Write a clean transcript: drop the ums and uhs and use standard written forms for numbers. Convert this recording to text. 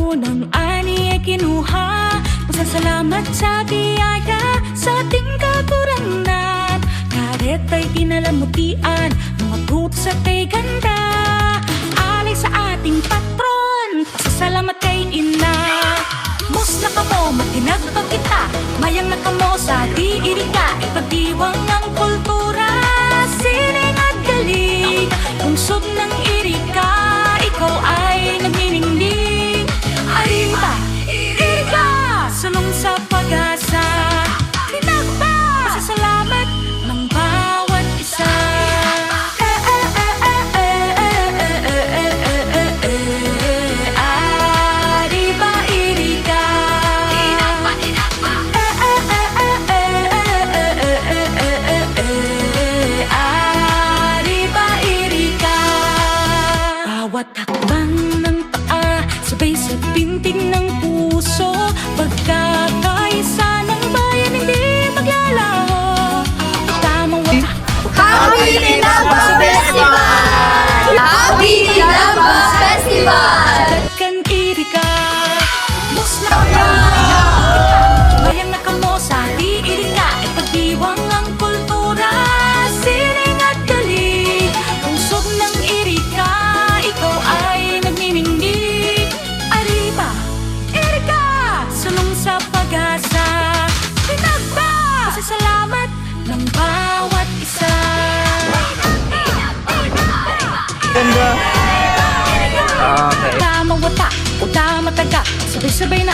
unang ani ay kinuha. Pasasalamat sa biyaya sa ating katurunan. Karet ay kinalamutian, mga prutas at ay ganda. Alay sa ating patron, pasasalamat kay ina. Mus na kamo, matinag pa kita, mayang na kamo sa diiri ka. Ipagdiwang ang kultura, sining at galing. Lungsod ng Irika, ikaw ay nagniningning. Arriba, Irika, sulong sa pag-asa. Tinagpa, pasasalamat ng bawat isa. Arriba, Irika. Arriba, Irika. Bawat hakbang ng paa, sabay sa pintig ng puso. Pagkakaisa ng bayan, hindi maglalaho. Tamang wata. Happy Tinambas Festival! Happy Tinambas Festival! Kan Irika, mus na kamo, mayang na kamo sa di Irika. Ipagdiwang ang kultura, sining at galing. Lungsod ng Irika, ikaw ay nagniningning. Arriba, Irika, sulong sa pag-asa. Tinagpa, pasasalamat ng bawat isa. Okay. Tamang wata o tama taga, sabay-sabay na